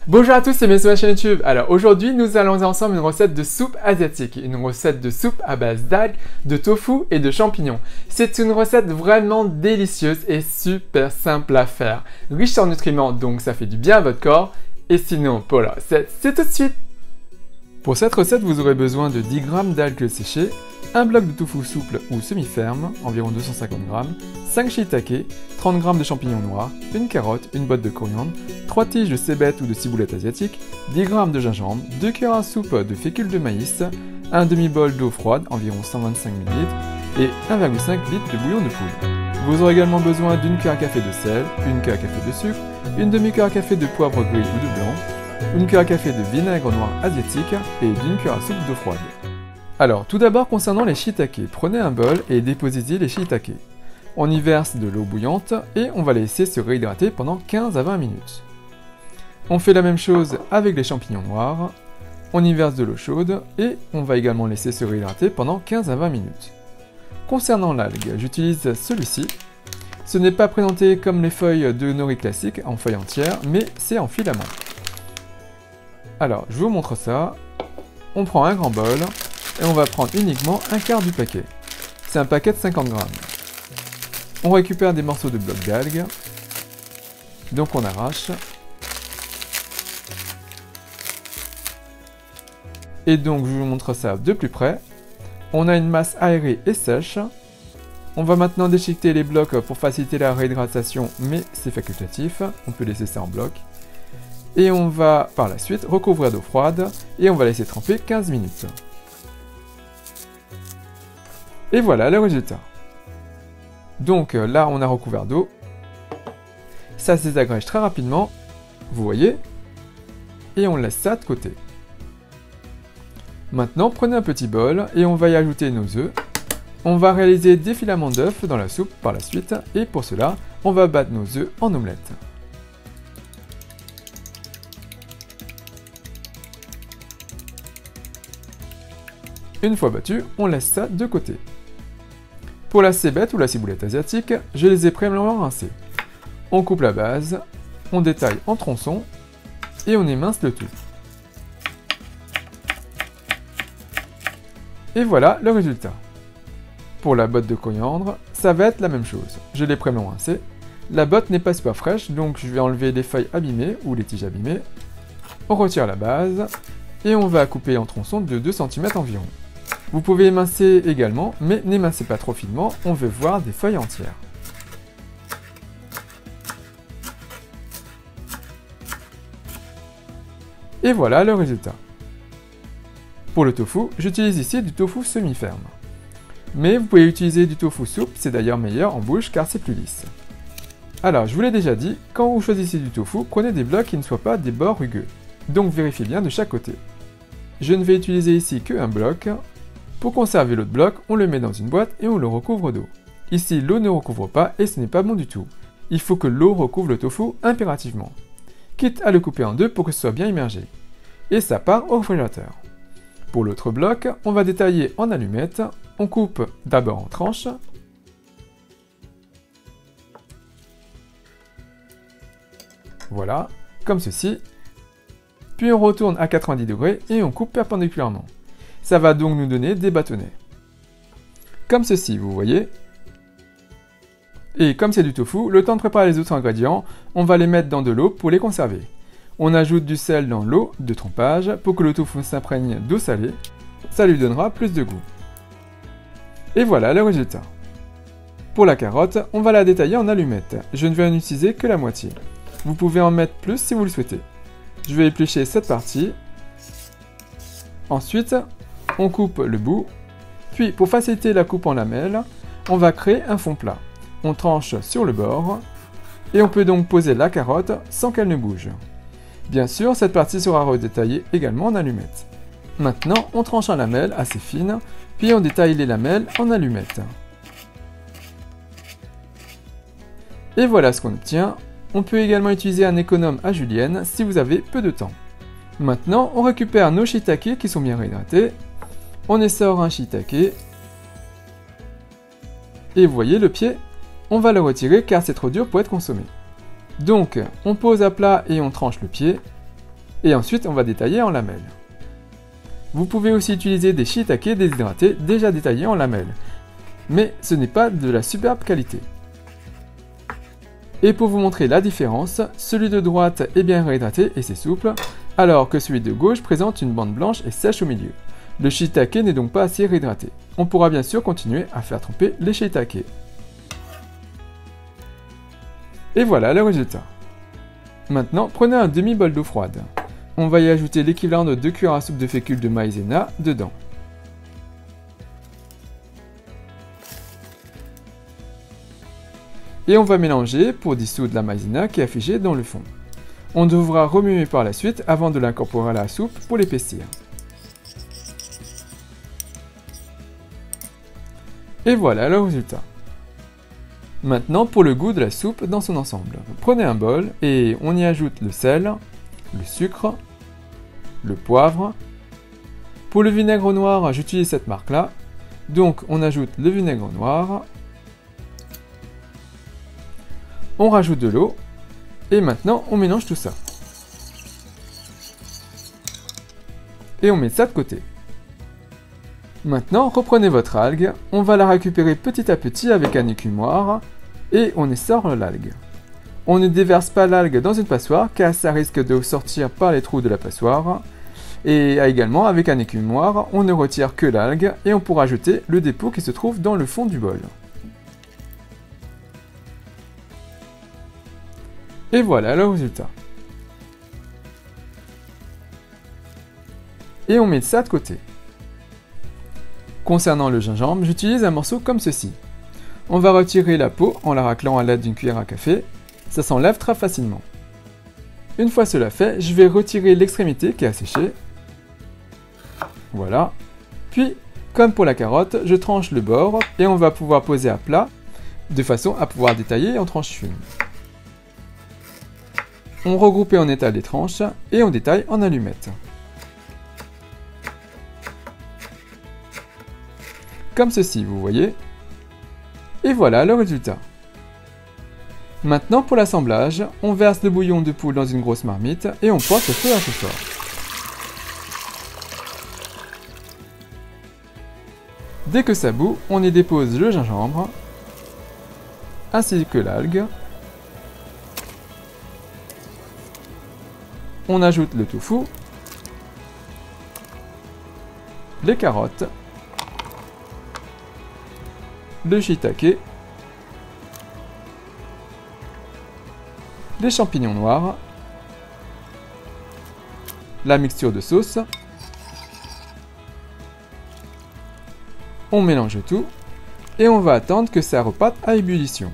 Bonjour à tous, c'est Mets sur ma chaîne YouTube. Alors aujourd'hui, nous allons ensemble une recette de soupe asiatique, une recette de soupe à base d'algues, de tofu et de champignons. C'est une recette vraiment délicieuse et super simple à faire, riche en nutriments, donc ça fait du bien à votre corps. Et sinon, pour la recette, c'est tout de suite. Pour cette recette, vous aurez besoin de 10 g d'algues séchées, un bloc de tofu souple ou semi-ferme, environ 250 g, 5 shiitake, 30 g de champignons noirs, une carotte, une botte de coriandre, 3 tiges de cébette ou de ciboulette asiatique, 10 g de gingembre, 2 cuillères à soupe de fécule de maïs, un demi-bol d'eau froide, environ 125 ml, et 1,5 litre de bouillon de poudre. Vous aurez également besoin d'une cuillère à café de sel, une cuillère à café de sucre, une demi-cuillère à café de poivre gris ou de blanc, une cuillère à café de vinaigre noir asiatique et d'une cuillère à soupe d'eau froide. Alors, tout d'abord concernant les shiitake, prenez un bol et déposez-y les shiitake. On y verse de l'eau bouillante et on va les laisser se réhydrater pendant 15 à 20 minutes. On fait la même chose avec les champignons noirs. On y verse de l'eau chaude et on va également laisser se réhydrater pendant 15 à 20 minutes. Concernant l'algue, j'utilise celui-ci. Ce n'est pas présenté comme les feuilles de nori classique en feuilles entières, mais c'est en filament. Alors, je vous montre ça. On prend un grand bol et on va prendre uniquement un quart du paquet. C'est un paquet de 50 g. On récupère des morceaux de blocs d'algues. Donc on arrache. Et donc je vous montre ça de plus près. On a une masse aérée et sèche. On va maintenant déchiqueter les blocs pour faciliter la réhydratation, mais c'est facultatif. On peut laisser ça en bloc. Et on va par la suite recouvrir d'eau froide et on va laisser tremper 15 minutes. Et voilà le résultat. Donc là on a recouvert d'eau. Ça se désagrège très rapidement, vous voyez. Et on laisse ça de côté. Maintenant prenez un petit bol et on va y ajouter nos œufs. On va réaliser des filaments d'œufs dans la soupe par la suite. Et pour cela, on va battre nos œufs en omelette. Une fois battu, on laisse ça de côté. Pour la cébette ou la ciboulette asiatique, je les ai préalablement rincés. On coupe la base, on détaille en tronçons et on émince le tout. Et voilà le résultat. Pour la botte de coriandre, ça va être la même chose. Je l'ai préalablement rincée. La botte n'est pas super fraîche, donc je vais enlever les feuilles abîmées ou les tiges abîmées. On retire la base et on va couper en tronçons de 2 cm environ. Vous pouvez émincer également, mais n'émincez pas trop finement, on veut voir des feuilles entières. Et voilà le résultat. Pour le tofu, j'utilise ici du tofu semi-ferme. Mais vous pouvez utiliser du tofu souple, c'est d'ailleurs meilleur en bouche car c'est plus lisse. Alors, je vous l'ai déjà dit, quand vous choisissez du tofu, prenez des blocs qui ne soient pas des bords rugueux. Donc vérifiez bien de chaque côté. Je ne vais utiliser ici qu'un bloc. Pour conserver l'autre bloc, on le met dans une boîte et on le recouvre d'eau. Ici, l'eau ne recouvre pas et ce n'est pas bon du tout. Il faut que l'eau recouvre le tofu impérativement. Quitte à le couper en deux pour que ce soit bien immergé. Et ça part au réfrigérateur. Pour l'autre bloc, on va détailler en allumettes. On coupe d'abord en tranches. Voilà, comme ceci. Puis on retourne à 90 degrés et on coupe perpendiculairement. Ça va donc nous donner des bâtonnets. Comme ceci, vous voyez. Et comme c'est du tofu, le temps de préparer les autres ingrédients, on va les mettre dans de l'eau pour les conserver. On ajoute du sel dans l'eau de trempage pour que le tofu s'imprègne d'eau salée. Ça lui donnera plus de goût. Et voilà le résultat. Pour la carotte, on va la détailler en allumettes. Je ne vais en utiliser que la moitié. Vous pouvez en mettre plus si vous le souhaitez. Je vais éplucher cette partie. Ensuite, on coupe le bout. Puis, pour faciliter la coupe en lamelles, on va créer un fond plat. On tranche sur le bord. Et on peut donc poser la carotte sans qu'elle ne bouge. Bien sûr, cette partie sera redétaillée également en allumettes. Maintenant, on tranche en lamelles assez fines. Puis on détaille les lamelles en allumettes. Et voilà ce qu'on obtient. On peut également utiliser un économe à julienne si vous avez peu de temps. Maintenant, on récupère nos shiitake qui sont bien réhydratés. On essore un shiitake. Et vous voyez le pied, on va le retirer car c'est trop dur pour être consommé. Donc, on pose à plat et on tranche le pied. Et ensuite, on va détailler en lamelles. Vous pouvez aussi utiliser des shiitake déshydratés déjà détaillés en lamelles. Mais ce n'est pas de la superbe qualité. Et pour vous montrer la différence, celui de droite est bien réhydraté et c'est souple, alors que celui de gauche présente une bande blanche et sèche au milieu. Le shiitake n'est donc pas assez réhydraté. On pourra bien sûr continuer à faire tremper les shiitake. Et voilà le résultat. Maintenant, prenez un demi-bol d'eau froide. On va y ajouter l'équivalent de 2 cuillères à soupe de fécule de maïzena dedans. Et on va mélanger pour dissoudre la maïzena qui est affichée dans le fond. On devra remuer par la suite avant de l'incorporer à la soupe pour l'épaissir. Et voilà le résultat. Maintenant pour le goût de la soupe dans son ensemble. Prenez un bol et on y ajoute le sel, le sucre, le poivre. Pour le vinaigre noir, j'utilise cette marque-là. Donc on ajoute le vinaigre noir. On rajoute de l'eau. Et maintenant on mélange tout ça. Et on met ça de côté. Maintenant, reprenez votre algue, on va la récupérer petit à petit avec un écumoire et on essore l'algue. On ne déverse pas l'algue dans une passoire car ça risque de sortir par les trous de la passoire. Et également, avec un écumoire, on ne retire que l'algue et on pourra ajouter le dépôt qui se trouve dans le fond du bol. Et voilà le résultat. Et on met ça de côté. Concernant le gingembre, j'utilise un morceau comme ceci. On va retirer la peau en la raclant à l'aide d'une cuillère à café. Ça s'enlève très facilement. Une fois cela fait, je vais retirer l'extrémité qui a séché. Voilà. Puis, comme pour la carotte, je tranche le bord et on va pouvoir poser à plat de façon à pouvoir détailler en tranches fines. On regroupe et on étale les tranches et on détaille en allumettes. Comme ceci, vous voyez. Et voilà le résultat. Maintenant pour l'assemblage, on verse le bouillon de poule dans une grosse marmite et on porte le feu assez fort. Dès que ça bout, on y dépose le gingembre, ainsi que l'algue. On ajoute le tofu, les carottes, le shiitake, les champignons noirs, la mixture de sauce. On mélange tout et on va attendre que ça reparte à ébullition.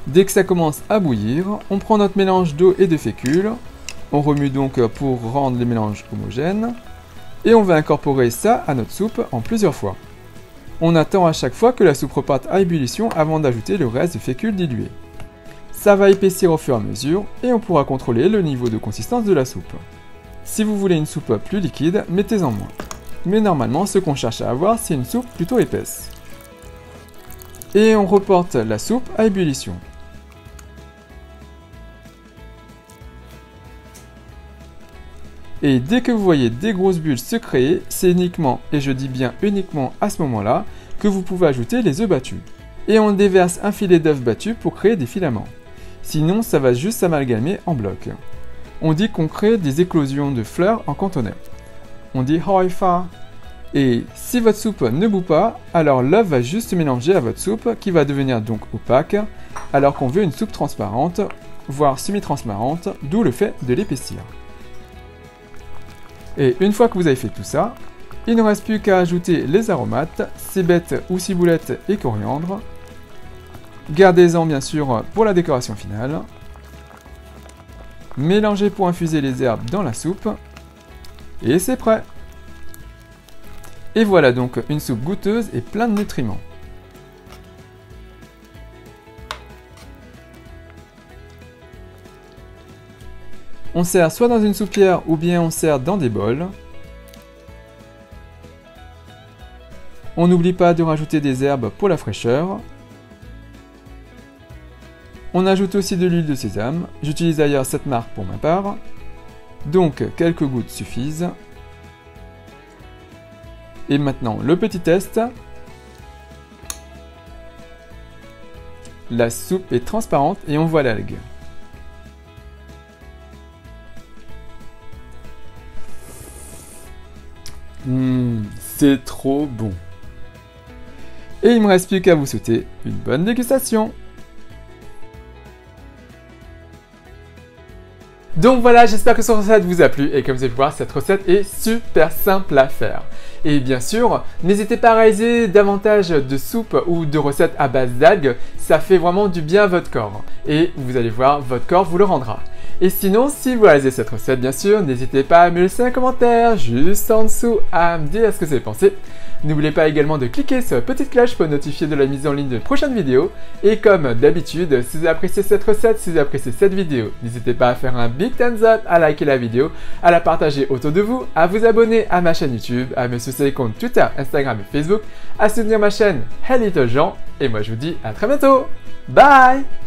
Dès que ça commence à bouillir, on prend notre mélange d'eau et de fécule. On remue donc pour rendre le mélange homogène. Et on va incorporer ça à notre soupe en plusieurs fois. On attend à chaque fois que la soupe reparte à ébullition avant d'ajouter le reste de fécule dilué. Ça va épaissir au fur et à mesure et on pourra contrôler le niveau de consistance de la soupe. Si vous voulez une soupe plus liquide, mettez-en moins. Mais normalement, ce qu'on cherche à avoir, c'est une soupe plutôt épaisse. Et on reporte la soupe à ébullition. Et dès que vous voyez des grosses bulles se créer, c'est uniquement, et je dis bien uniquement à ce moment-là, que vous pouvez ajouter les œufs battus. Et on déverse un filet d'œufs battus pour créer des filaments. Sinon, ça va juste s'amalgamer en bloc. On dit qu'on crée des éclosions de fleurs en cantonais. On dit hoifa. Et si votre soupe ne bout pas, alors l'œuf va juste se mélanger à votre soupe qui va devenir donc opaque, alors qu'on veut une soupe transparente, voire semi-transparente, d'où le fait de l'épaissir. Et une fois que vous avez fait tout ça, il ne reste plus qu'à ajouter les aromates, cébette ou ciboulette et coriandre. Gardez-en bien sûr pour la décoration finale. Mélangez pour infuser les herbes dans la soupe. Et c'est prêt! Et voilà donc une soupe goûteuse et pleine de nutriments. On sert soit dans une soupière ou bien on sert dans des bols. On n'oublie pas de rajouter des herbes pour la fraîcheur. On ajoute aussi de l'huile de sésame. J'utilise d'ailleurs cette marque pour ma part. Donc quelques gouttes suffisent. Et maintenant le petit test. La soupe est transparente et on voit l'algue. C'est trop bon. Et il me reste plus qu'à vous souhaiter une bonne dégustation. Donc voilà, j'espère que cette recette vous a plu et comme vous allez voir, cette recette est super simple à faire. Et bien sûr, n'hésitez pas à réaliser davantage de soupes ou de recettes à base d'algues, ça fait vraiment du bien à votre corps. Et vous allez voir, votre corps vous le rendra. Et sinon, si vous réalisez cette recette, bien sûr, n'hésitez pas à me laisser un commentaire juste en dessous à me dire ce que vous avez pensé. N'oubliez pas également de cliquer sur la petite cloche pour être notifié de la mise en ligne de prochaines vidéos. Et comme d'habitude, si vous avez apprécié cette recette, si vous avez apprécié cette vidéo, n'hésitez pas à faire un big thumbs up, à liker la vidéo, à la partager autour de vous, à vous abonner à ma chaîne YouTube, à me suivre sur les comptes Twitter, Instagram et Facebook, à soutenir ma chaîne Hey Little Jean. Et moi je vous dis à très bientôt. Bye!